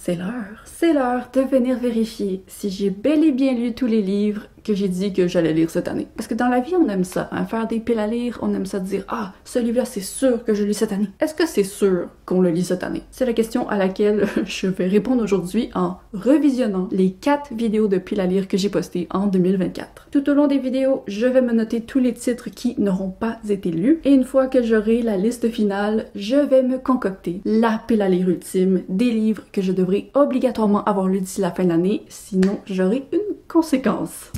C'est l'heure de venir vérifier si j'ai bel et bien lu tous les livres que j'ai dit que j'allais lire cette année. Parce que dans la vie, on aime ça, hein, faire des piles à lire, on aime ça dire « Ah, ce livre-là, c'est sûr que je lis cette année. » Est-ce que c'est sûr qu'on le lit cette année? C'est la question à laquelle je vais répondre aujourd'hui en revisionnant les 4 vidéos de piles à lire que j'ai postées en 2024. Tout au long des vidéos, je vais me noter tous les titres qui n'auront pas été lus, et une fois que j'aurai la liste finale, je vais me concocter la pile à lire ultime des livres que je devrais obligatoirement avoir lus d'ici la fin de l'année, sinon j'aurai une conséquence.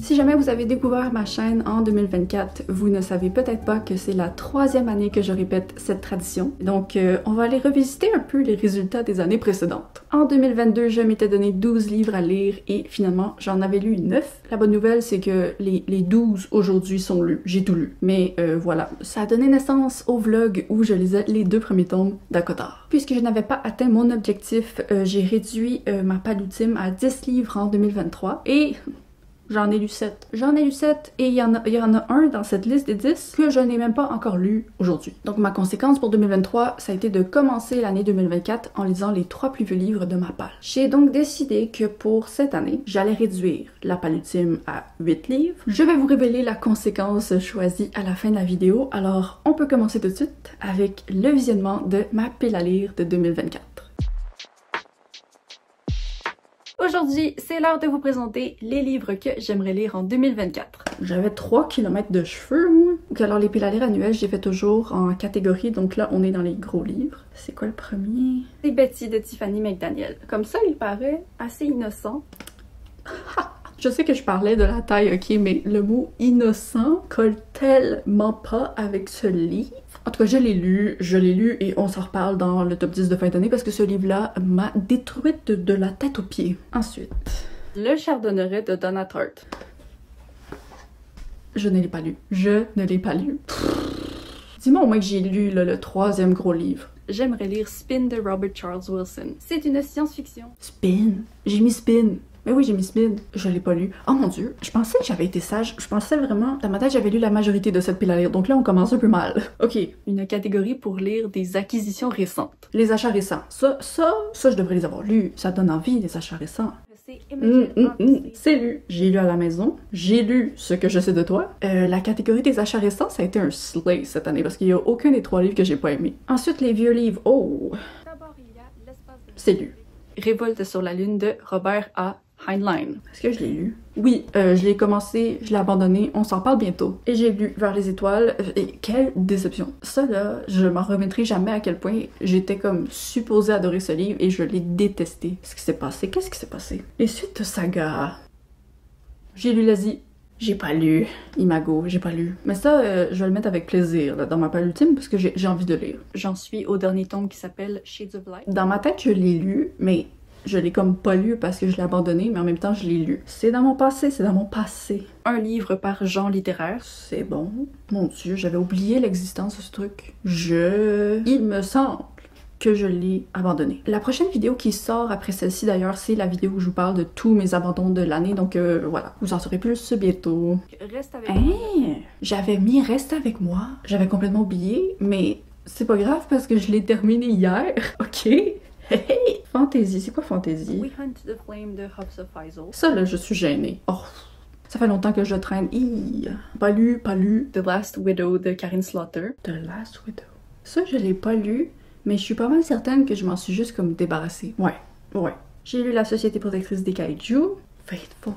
Si jamais vous avez découvert ma chaîne en 2024, vous ne savez peut-être pas que c'est la 3e année que je répète cette tradition. Donc, on va aller revisiter un peu les résultats des années précédentes. En 2022, je m'étais donné 12 livres à lire et finalement, j'en avais lu 9. La bonne nouvelle, c'est que les 12 aujourd'hui sont lus. J'ai tout lu. Mais voilà, ça a donné naissance au vlog où je lisais les 2 premiers tomes d'Akotar. Puisque je n'avais pas atteint mon objectif, j'ai réduit ma palle ultime à 10 livres en 2023 et... j'en ai lu 7. J'en ai lu 7 et il y en a un dans cette liste des 10 que je n'ai même pas encore lu aujourd'hui. Donc ma conséquence pour 2023, ça a été de commencer l'année 2024 en lisant les 3 plus vieux livres de ma palle. J'ai donc décidé que pour cette année, j'allais réduire la palle ultime à 8 livres. Je vais vous révéler la conséquence choisie à la fin de la vidéo, alors on peut commencer tout de suite avec le visionnement de ma pile à lire de 2024. Aujourd'hui, c'est l'heure de vous présenter les livres que j'aimerais lire en 2024. J'avais 3 km de cheveux, moi. Alors les piles à lire annuelles, j'ai fait toujours en catégorie, donc là, on est dans les gros livres. C'est quoi le premier? C'est Betty de Tiffany McDaniel. Comme ça, il paraît assez innocent. Je sais que je parlais de la taille, ok, mais le mot innocent colle tellement pas avec ce livre. En tout cas, je l'ai lu et on s'en reparle dans le top 10 de fin d'année parce que ce livre-là m'a détruite de la tête aux pieds. Ensuite, Le Chardonneret de Donna Tartt. Je ne l'ai pas lu. Je ne l'ai pas lu. Dis-moi au moins que j'ai lu le 3e gros livre. J'aimerais lire Spin de Robert Charles Wilson. C'est une science-fiction. Spin? J'ai mis Spin. Mais oui, j'ai mis Spin. Je l'ai pas lu. Oh mon dieu, je pensais que j'avais été sage. Je pensais vraiment... Dans ma tête, j'avais lu la majorité de cette pile à lire. Donc là, on commence un peu mal. Ok, une catégorie pour lire des acquisitions récentes. Les achats récents. Ça, je devrais les avoir lus. Ça donne envie, les achats récents. C'est lu. J'ai lu à la maison. J'ai lu Ce que je sais de toi. La catégorie des achats récents, ça a été un slay cette année parce qu'il y a aucun des 3 livres que j'ai pas aimé. Ensuite, les vieux livres. Oh! C'est lu. Révolte sur la lune de Robert A. Heinlein. Est-ce que je l'ai lu? Oui, je l'ai commencé, je l'ai abandonné, on s'en parle bientôt. Et j'ai lu Vers les étoiles, et quelle déception. Ça là, je m'en remettrai jamais à quel point j'étais comme supposée adorer ce livre et je l'ai détesté. Qu'est-ce qui s'est passé? Qu'est-ce qui s'est passé? Les suites de saga. J'ai lu l'Asie. J'ai pas lu. Imago, j'ai pas lu. Mais ça, je vais le mettre avec plaisir là, dans ma palle ultime parce que j'ai envie de lire. J'en suis au dernier tome qui s'appelle Shades of Light. Dans ma tête, je l'ai lu, mais je l'ai comme pas lu parce que je l'ai abandonné, mais en même temps, je l'ai lu. C'est dans mon passé, c'est dans mon passé. Un livre par genre littéraire. C'est bon. Mon dieu, j'avais oublié l'existence de ce truc. Il me semble que je l'ai abandonné. La prochaine vidéo qui sort après celle-ci d'ailleurs, c'est la vidéo où je vous parle de tous mes abandons de l'année, donc voilà, vous en saurez plus bientôt. Reste avec moi. J'avais mis Reste avec moi. J'avais complètement oublié, mais c'est pas grave parce que je l'ai terminé hier, ok? Hey! Fantasy, c'est quoi Fantasy? We Hunt the Flame de Hafsa Faizal. Ça là, je suis gênée. Oh, ça fait longtemps que je traîne. Pas lu. The Last Widow de Karin Slaughter. The Last Widow. Ça, je l'ai pas lu, mais je suis pas mal certaine que je m'en suis juste comme débarrassée. Ouais. J'ai lu La Société protectrice des Kaiju. Faithful.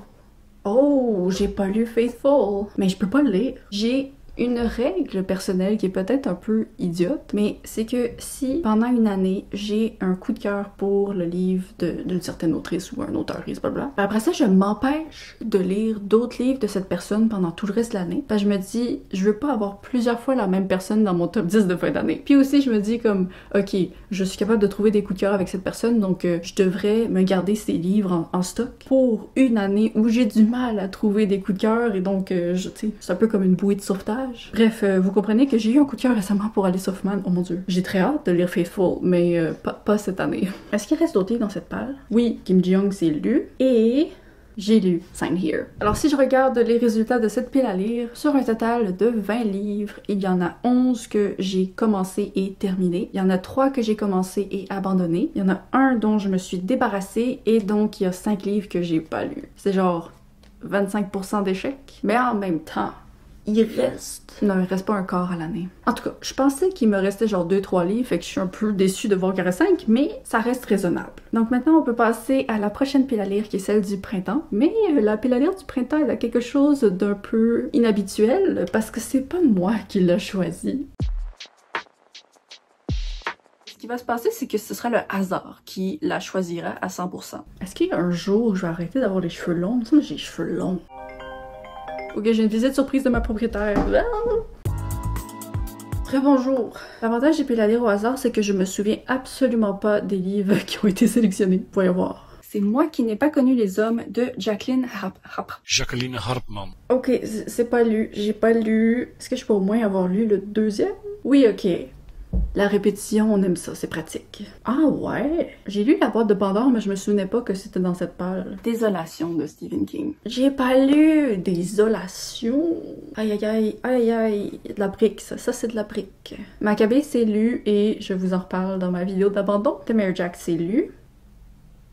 Oh, j'ai pas lu Faithful. Mais je peux pas le lire. J'ai une règle personnelle qui est peut-être un peu idiote, mais c'est que si pendant une année j'ai un coup de cœur pour le livre d'une certaine autrice ou un auteur, blablabla, après ça je m'empêche de lire d'autres livres de cette personne pendant tout le reste de l'année. Je me dis, je veux pas avoir plusieurs fois la même personne dans mon top 10 de fin d'année. Puis aussi je me dis comme, ok, je suis capable de trouver des coups de cœur avec cette personne, donc je devrais me garder ces livres en stock pour une année où j'ai du mal à trouver des coups de cœur et donc, tu sais, c'est un peu comme une bouée de sauvetage. Bref, vous comprenez que j'ai eu un coup de cœur récemment pour Alice Hoffman. Oh mon dieu. J'ai très hâte de lire Faithful, mais pas cette année. Est-ce qu'il reste d'autres livres dans cette palle? Oui, Kim Ji-young, c'est lu. Et j'ai lu Sign Here. Alors si je regarde les résultats de cette pile à lire, sur un total de 20 livres, il y en a 11 que j'ai commencé et terminé. Il y en a 3 que j'ai commencé et abandonné. Il y en a un dont je me suis débarrassée et donc il y a 5 livres que j'ai pas lus. C'est genre 25% d'échecs. Mais en même temps, il reste... Non, il reste pas un quart à l'année. En tout cas, je pensais qu'il me restait genre 2-3 livres, fait que je suis un peu déçue de voir qu'il y en a 5, mais ça reste raisonnable. Donc maintenant, on peut passer à la prochaine pile à lire, qui est celle du printemps. Mais la pile à lire du printemps, elle a quelque chose d'un peu inhabituel, parce que c'est pas moi qui l'ai choisi. Ce qui va se passer, c'est que ce sera le hasard qui la choisira à 100%. Est-ce qu'il y a un jour où je vais arrêter d'avoir les cheveux longs? Ça, j'ai les cheveux longs. Ok, j'ai une visite surprise de ma propriétaire. Très bonjour. L'avantage des piles à lire au hasard, c'est que je me souviens absolument pas des livres qui ont été sélectionnés. Voyons voir. C'est moi qui n'ai pas connu les hommes de Jacqueline Harpman. Ok, c'est pas lu. J'ai pas lu. Est-ce que je peux au moins avoir lu le deuxième? Oui, ok. La répétition, on aime ça, c'est pratique. Ah ouais? J'ai lu La boîte de Pandore, mais je me souvenais pas que c'était dans cette page. Désolation de Stephen King. J'ai pas lu Désolation. Aïe aïe aïe, aïe aïe. De la brique, ça c'est de la brique. Maccabée, c'est lu et je vous en reparle dans ma vidéo d'abandon. The Mare Jack, c'est lu.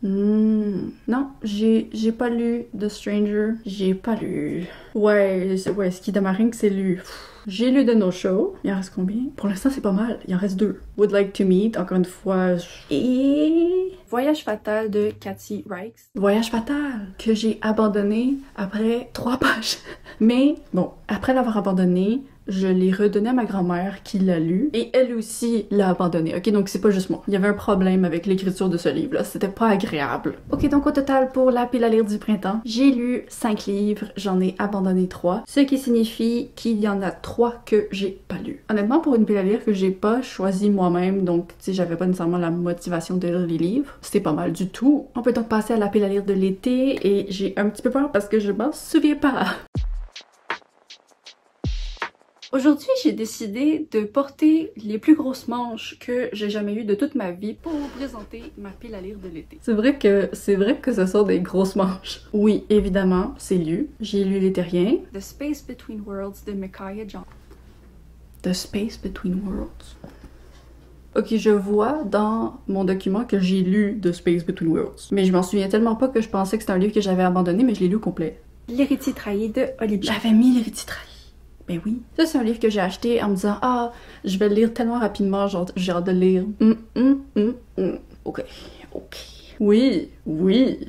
Non, j'ai pas lu The Stranger. J'ai pas lu. Ouais, Ski de Marine, c'est lu. J'ai lu The No Show. Il en reste combien? Pour l'instant, c'est pas mal. Il en reste 2. Would Like to Meet, encore une fois. Et... Voyage fatal de Kathy Reichs. Voyage fatal, que j'ai abandonné après 3 pages. Mais, bon, après l'avoir abandonné, je l'ai redonné à ma grand-mère qui l'a lu et elle aussi l'a abandonné. Ok, donc c'est pas juste moi. Il y avait un problème avec l'écriture de ce livre-là. C'était pas agréable. Ok, donc au total, pour la pile à lire du printemps, j'ai lu 5 livres, j'en ai abandonné 3, ce qui signifie qu'il y en a 3 que j'ai pas lu. Honnêtement, pour une pile à lire que j'ai pas choisi moi-même, donc tu sais, j'avais pas nécessairement la motivation de lire les livres, c'était pas mal du tout. On peut donc passer à la pile à lire de l'été et j'ai un petit peu peur parce que je m'en souviens pas. Aujourd'hui, j'ai décidé de porter les plus grosses manches que j'ai jamais eues de toute ma vie pour vous présenter ma pile à lire de l'été. C'est vrai que ce sont des grosses manches. Oui, évidemment, c'est lu. J'ai lu Les Terriens. The Space Between Worlds de Micaiah Johnson. The Space Between Worlds. Ok, je vois dans mon document que j'ai lu The Space Between Worlds. Mais je m'en souviens tellement pas que je pensais que c'était un livre que j'avais abandonné, mais je l'ai lu au complet. L'Héritier trahi de Olivier. J'avais mis L'Héritier trahi. Ben oui. Ça, c'est un livre que j'ai acheté en me disant « Ah, je vais le lire tellement rapidement, genre, j'ai hâte de le lire. » Ok. Oui.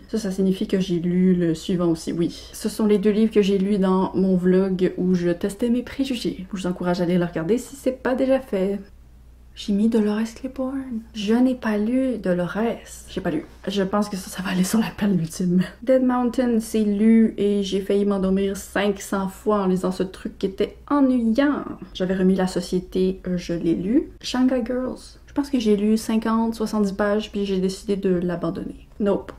Ça signifie que j'ai lu le suivant aussi, oui. Ce sont les 2 livres que j'ai lus dans mon vlog où je testais mes préjugés. Je vous encourage à aller le regarder si c'est pas déjà fait. J'ai mis Dolores Claiborne. Je n'ai pas lu Dolores. J'ai pas lu. Je pense que ça va aller sur la pelle ultime. Dead Mountain, c'est lu et j'ai failli m'endormir 500 fois en lisant ce truc qui était ennuyant. J'avais remis La Société, je l'ai lu. Shanghai Girls. Je pense que j'ai lu 50-70 pages puis j'ai décidé de l'abandonner. Nope,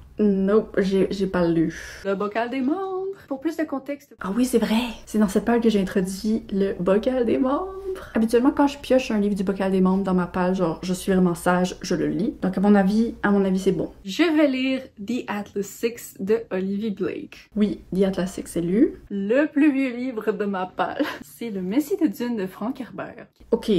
j'ai pas lu. Le bocal des membres. Pour plus de contexte... Ah oui, c'est vrai! C'est dans cette page que j'ai introduit le bocal des membres. Habituellement, quand je pioche un livre du bocal des membres dans ma page, genre, je suis vraiment sage, je le lis. Donc, à mon avis, c'est bon. Je vais lire The Atlas Six de Olivia Blake. Oui, The Atlas Six, c'est lu. Le plus vieux livre de ma page, c'est Le Messie de Dune de Frank Herbert. Ok.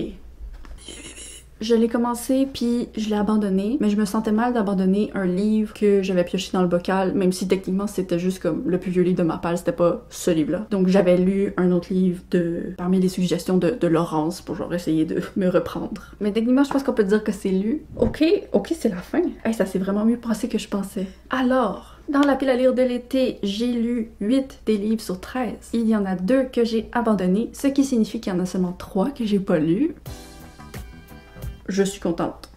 Je l'ai commencé puis je l'ai abandonné, mais je me sentais mal d'abandonner un livre que j'avais pioché dans le bocal, même si techniquement c'était juste comme le plus vieux livre de ma page, c'était pas ce livre-là. Donc j'avais lu un autre livre parmi les suggestions de Laurence pour genre essayer de me reprendre. Mais techniquement, je pense qu'on peut dire que c'est lu. Ok, c'est la fin. Hey, ça s'est vraiment mieux passé que je pensais. Alors... Dans la pile à lire de l'été, j'ai lu 8 des livres sur 13. Il y en a 2 que j'ai abandonnés, ce qui signifie qu'il y en a seulement 3 que j'ai pas lus. Je suis contente.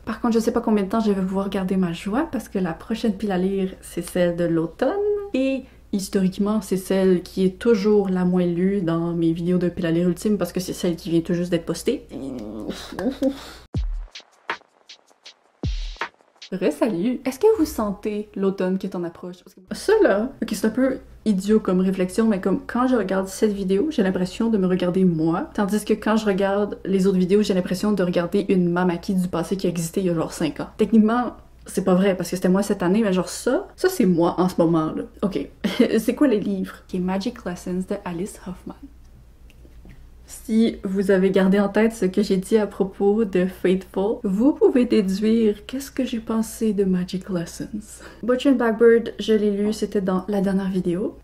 Par contre, je sais pas combien de temps je vais pouvoir garder ma joie parce que la prochaine pile à lire, c'est celle de l'automne. Et historiquement, c'est celle qui est toujours la moins lue dans mes vidéos de pile à lire ultime parce que c'est celle qui vient tout juste d'être postée. Salut! Est-ce que vous sentez l'automne qui est en approche? Ça là, ok, c'est un peu idiot comme réflexion, mais comme quand je regarde cette vidéo, j'ai l'impression de me regarder moi, tandis que quand je regarde les autres vidéos, j'ai l'impression de regarder une Mamaki du passé qui existait il y a genre 5 ans. Techniquement, C'est pas vrai, parce que c'était moi cette année, mais genre ça c'est moi en ce moment, là. Ok, c'est quoi les livres? Ok, Magic Lessons de Alice Hoffman. Si vous avez gardé en tête ce que j'ai dit à propos de Faithful, vous pouvez déduire qu'est-ce que j'ai pensé de Magic Lessons. Butcher and Blackbird, je l'ai lu, c'était dans la dernière vidéo.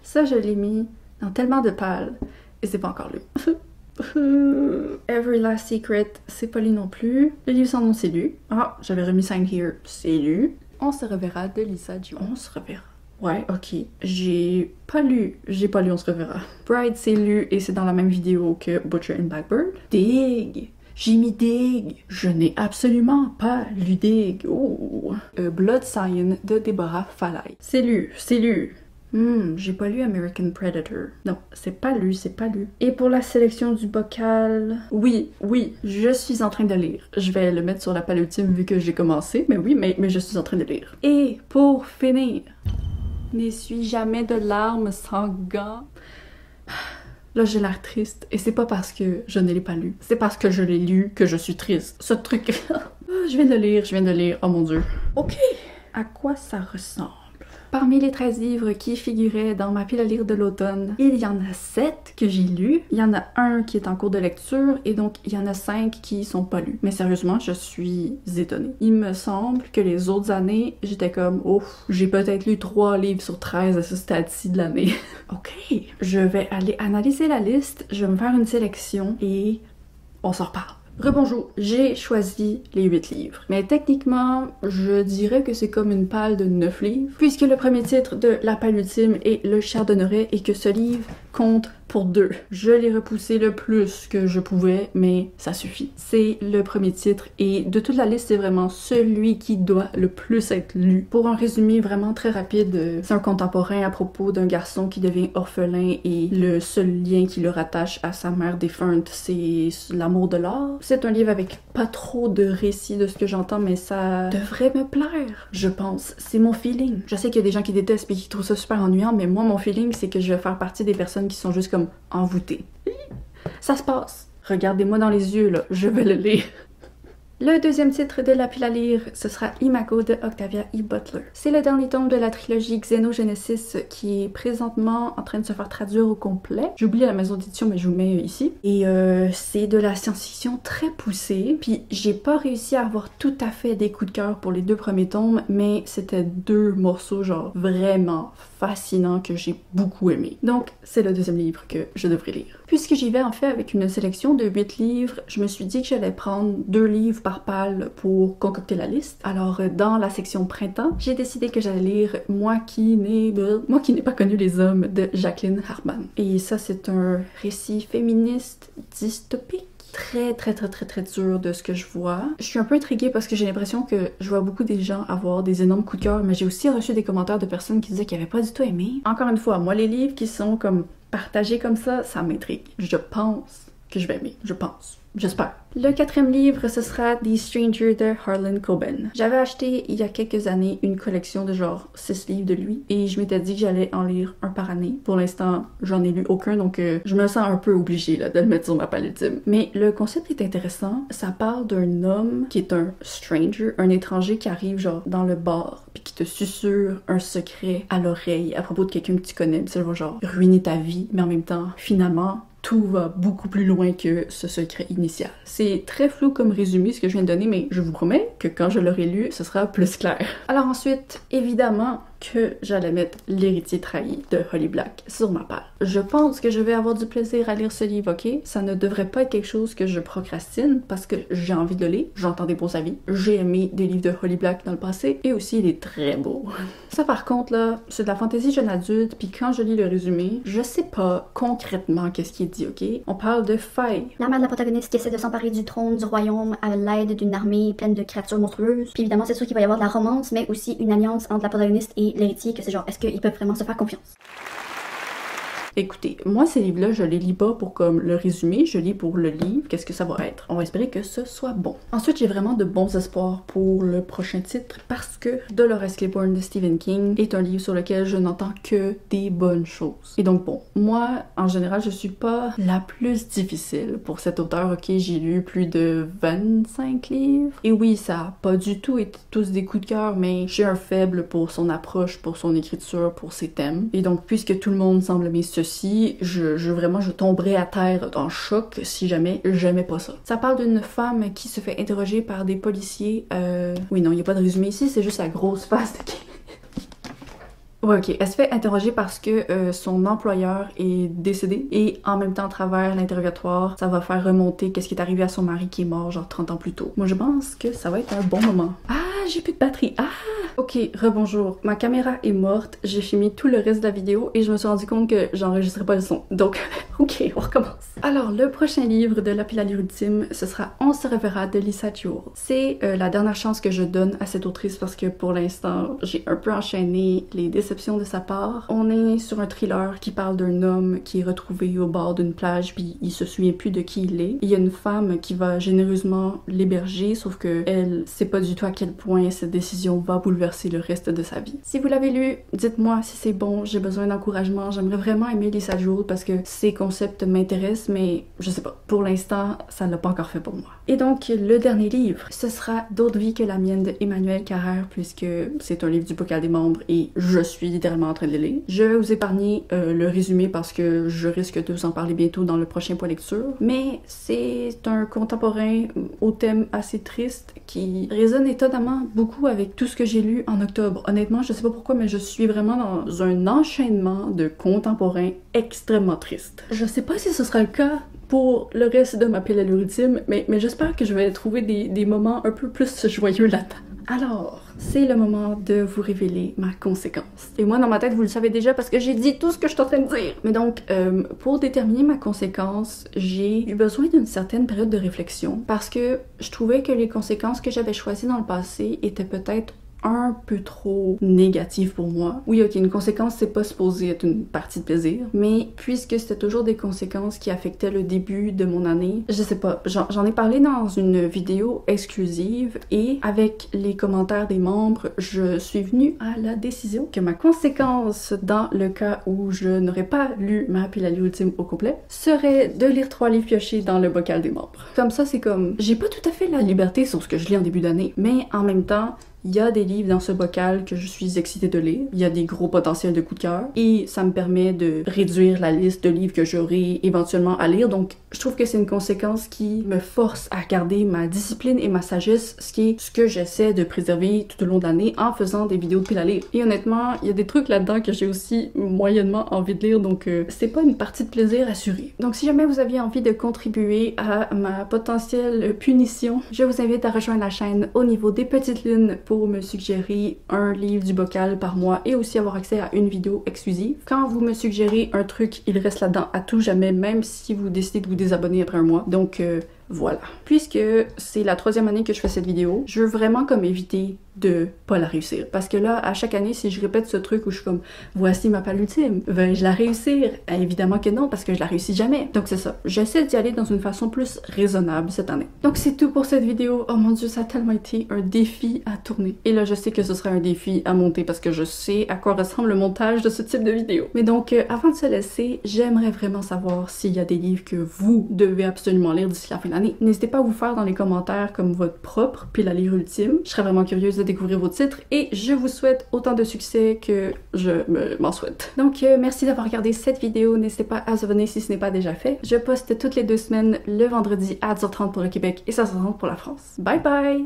Ça, je l'ai mis dans tellement de pales, et c'est pas encore lu. Every Last Secret, c'est pas lu non plus. Le livre sans nom, c'est lu. Ah, j'avais remis Sign Here, c'est lu. On se reverra de Lisa Jones. On se reverra. Ouais, ok. J'ai pas lu, On se reverra. Bride, c'est lu et c'est dans la même vidéo que Butcher and Blackbird. Dig! J'ai mis Dig! Je n'ai absolument pas lu Dig. Oh! Blood Sign de Deborah Fallay. C'est lu. J'ai pas lu American Predator. Non, c'est pas lu. Et pour la sélection du bocal... Oui, je suis en train de lire. Je vais le mettre sur la palle ultime vu que j'ai commencé, mais oui, mais je suis en train de lire. Et pour finir, n'essuie jamais de larmes sans gants. Là, j'ai l'air triste, et c'est pas parce que je ne l'ai pas lu, c'est parce que je l'ai lu que je suis triste. Ce truc... je viens de lire, oh mon Dieu. Ok, à quoi ça ressemble? Parmi les 13 livres qui figuraient dans ma pile à lire de l'automne, il y en a 7 que j'ai lus, il y en a un qui est en cours de lecture, et donc il y en a 5 qui sont pas lus. Mais sérieusement, je suis étonnée. Il me semble que les autres années, j'étais comme, ouf, j'ai peut-être lu 3 livres sur 13 à ce stade-ci de l'année. Ok, je vais aller analyser la liste, je vais me faire une sélection, et on s'en reparle. Rebonjour, j'ai choisi les 8 livres. Mais techniquement, je dirais que c'est comme une palle de 9 livres, puisque le premier titre de La palle ultime est Le Chardonneret et que ce livre compte pour 2. Je l'ai repoussé le plus que je pouvais, mais ça suffit. C'est le premier titre et de toute la liste, c'est vraiment celui qui doit le plus être lu. Pour un résumé vraiment très rapide, c'est un contemporain à propos d'un garçon qui devient orphelin et le seul lien qui le rattache à sa mère défunte, c'est l'amour de l'art. C'est un livre avec pas trop de récits de ce que j'entends, mais ça devrait me plaire, je pense. C'est mon feeling. Je sais qu'il y a des gens qui détestent et qui trouvent ça super ennuyant, mais moi, mon feeling, c'est que je vais faire partie des personnes qui sont juste comme envoûtées. Ça se passe. Regardez-moi dans les yeux, là. Je vais le lire. Le deuxième titre de la pile à lire, ce sera Imago de Octavia E. Butler. C'est le dernier tome de la trilogie Xenogenesis qui est présentement en train de se faire traduire au complet. J'ai oublié la maison d'édition, mais je vous mets ici. Et c'est de la science-fiction très poussée. Puis j'ai pas réussi à avoir tout à fait des coups de cœur pour les 2 premiers tomes, mais c'était 2 morceaux genre vraiment fascinants que j'ai beaucoup aimé. Donc c'est le deuxième livre que je devrais lire. Puisque j'y vais en fait avec une sélection de 8 livres, je me suis dit que j'allais prendre 2 livres par palle pour concocter la liste. Alors dans la section printemps, j'ai décidé que j'allais lire Moi qui n'ai pas connu les hommes de Jacqueline Hartman. Et ça c'est un récit féministe dystopique. Très dur de ce que je vois. Je suis un peu intriguée parce que j'ai l'impression que je vois beaucoup des gens avoir des énormes coups de cœur, mais j'ai aussi reçu des commentaires de personnes qui disaient qu'ils n'avaient pas du tout aimé. Encore une fois, moi les livres qui sont comme partagés comme ça m'intrigue. Je pense que je vais aimer. Je pense. J'espère. Le 4e livre, ce sera The Stranger de Harlan Coben. J'avais acheté il y a quelques années une collection de genre 6 livres de lui et je m'étais dit que j'allais en lire un par année. Pour l'instant, j'en ai lu aucun, donc je me sens un peu obligée là, de le mettre sur ma palle ultime. Mais le concept est intéressant. Ça parle d'un homme qui est un stranger, un étranger qui arrive genre dans le bar puis qui te susurre un secret à l'oreille à propos de quelqu'un que tu connais. Ça va genre ruiner ta vie, mais en même temps, finalement, tout va beaucoup plus loin que ce secret initial. C'est très flou comme résumé ce que je viens de donner, mais je vous promets que quand je l'aurai lu, ce sera plus clair. Alors ensuite, évidemment que j'allais mettre L'héritier trahi de Holly Black sur ma palle. Je pense que je vais avoir du plaisir à lire ce livre, ok? Ça ne devrait pas être quelque chose que je procrastine parce que j'ai envie de le lire, j'entends des bons avis, j'ai aimé des livres de Holly Black dans le passé et aussi il est très beau. Ça par contre là, c'est de la fantaisie jeune adulte, puis quand je lis le résumé, je sais pas concrètement qu'est-ce qui est dit, ok? On parle de failles. La mère de la protagoniste qui essaie de s'emparer du trône du royaume à l'aide d'une armée pleine de créatures monstrueuses. Puis évidemment, c'est sûr qu'il va y avoir de la romance, mais aussi une alliance entre la protagoniste et l'héritier, que c'est genre, est-ce qu'ils peuvent vraiment se faire confiance? Écoutez, moi ces livres-là, je les lis pas pour comme le résumé, je lis pour le livre, qu'est-ce que ça va être. On va espérer que ce soit bon. Ensuite, j'ai vraiment de bons espoirs pour le prochain titre parce que Dolores Claiborne de Stephen King est un livre sur lequel je n'entends que des bonnes choses. Et donc bon, moi, en général, je suis pas la plus difficile pour cet auteur. Ok, j'ai lu plus de 25 livres. Et oui, ça a pas du tout été tous des coups de cœur, mais j'ai un faible pour son approche, pour son écriture, pour ses thèmes. Et donc, puisque tout le monde semble aimer ceci, je tomberais à terre en choc si jamais j'aimais pas ça. Ça parle d'une femme qui se fait interroger par des policiers. Oui, non, il n'y a pas de résumé ici, c'est juste la grosse face de Ouais, ok. Elle se fait interroger parce que son employeur est décédé et en même temps, à travers l'interrogatoire, ça va faire remonter qu'est-ce qui est arrivé à son mari qui est mort genre 30 ans plus tôt. Moi, je pense que ça va être un bon moment. Ah, j'ai plus de batterie. Ah! Ok, rebonjour. Ma caméra est morte, j'ai filmé tout le reste de la vidéo et je me suis rendu compte que j'enregistrais pas le son. Donc, ok, on recommence. Alors, le prochain livre de L'appel à l'ultime, ce sera On se reverra de Lisa Jewell. C'est la dernière chance que je donne à cette autrice parce que pour l'instant, j'ai un peu enchaîné les déceptions de sa part. On est sur un thriller qui parle d'un homme qui est retrouvé au bord d'une plage puis il se souvient plus de qui il est. Il y a une femme qui va généreusement l'héberger, sauf que elle sait pas du tout à quel point cette décision va bouleverser le reste de sa vie. Si vous l'avez lu, dites-moi si c'est bon, j'ai besoin d'encouragement. J'aimerais vraiment aimer Lisa Jewell parce que ses concepts m'intéressent, mais je sais pas. Pour l'instant, ça l'a pas encore fait pour moi. Et donc, le dernier livre, ce sera D'autres vies que la mienne de Emmanuel Carrère, puisque c'est un livre du bocal des membres et je suis littéralement en train de le lire. Je vais vous épargner le résumé parce que je risque de vous en parler bientôt dans le prochain point lecture, mais c'est un contemporain au thème assez triste qui résonne étonnamment beaucoup avec tout ce que j'ai lu en octobre. Honnêtement, je sais pas pourquoi, mais je suis vraiment dans un enchaînement de contemporains extrêmement tristes. Je sais pas si ce sera le cas pour le reste de ma pile à l'ultime, mais j'espère que je vais trouver des moments un peu plus joyeux là-dedans. Alors, c'est le moment de vous révéler ma conséquence. Et moi, dans ma tête, vous le savez déjà parce que j'ai dit tout ce que je suis en train de dire. Mais donc, pour déterminer ma conséquence, j'ai eu besoin d'une certaine période de réflexion parce que je trouvais que les conséquences que j'avais choisies dans le passé étaient peut-être un peu trop négative pour moi. Oui, ok, une conséquence, c'est pas supposé être une partie de plaisir, mais puisque c'était toujours des conséquences qui affectaient le début de mon année, je sais pas, j'en ai parlé dans une vidéo exclusive et avec les commentaires des membres, je suis venue à la décision que ma conséquence dans le cas où je n'aurais pas lu ma pile à l'ultime au complet serait de lire 3 livres piochés dans le bocal des membres. Comme ça, c'est comme, j'ai pas tout à fait la liberté sur ce que je lis en début d'année, mais en même temps, il y a des livres dans ce bocal que je suis excitée de lire. Il y a des gros potentiels de coup de cœur. Et ça me permet de réduire la liste de livres que j'aurai éventuellement à lire. Donc, je trouve que c'est une conséquence qui me force à garder ma discipline et ma sagesse, ce qui est ce que j'essaie de préserver tout au long de l'année en faisant des vidéos de pile à lire. Et honnêtement, il y a des trucs là-dedans que j'ai aussi moyennement envie de lire. Donc, c'est pas une partie de plaisir assurée. Donc, si jamais vous aviez envie de contribuer à ma potentielle punition, je vous invite à rejoindre la chaîne au niveau des petites lunes pour me suggérer un livre du bocal par mois et aussi avoir accès à une vidéo exclusive. Quand vous me suggérez un truc, il reste là-dedans à tout jamais, même si vous décidez de vous désabonner après un mois. Donc voilà. Puisque c'est la 3e année que je fais cette vidéo, je veux vraiment comme éviter de pas la réussir. Parce que là, à chaque année, si je répète ce truc où je suis comme « Voici ma pile ultime », vais-je la réussir? Évidemment que non, parce que je la réussis jamais. Donc c'est ça. J'essaie d'y aller dans une façon plus raisonnable cette année. Donc c'est tout pour cette vidéo. Oh mon dieu, ça a tellement été un défi à tourner. Et là, je sais que ce sera un défi à monter parce que je sais à quoi ressemble le montage de ce type de vidéo. Mais donc, avant de se laisser, j'aimerais vraiment savoir s'il y a des livres que vous devez absolument lire d'ici la fin de l'année. N'hésitez pas à vous faire dans les commentaires comme votre propre pile à lire ultime. Je serais vraiment curieuse de découvrir vos titres et je vous souhaite autant de succès que je m'en souhaite. Donc merci d'avoir regardé cette vidéo, n'hésitez pas à vous abonner si ce n'est pas déjà fait. Je poste toutes les 2 semaines le vendredi à 10h30 pour le Québec et 16h30 pour la France. Bye bye!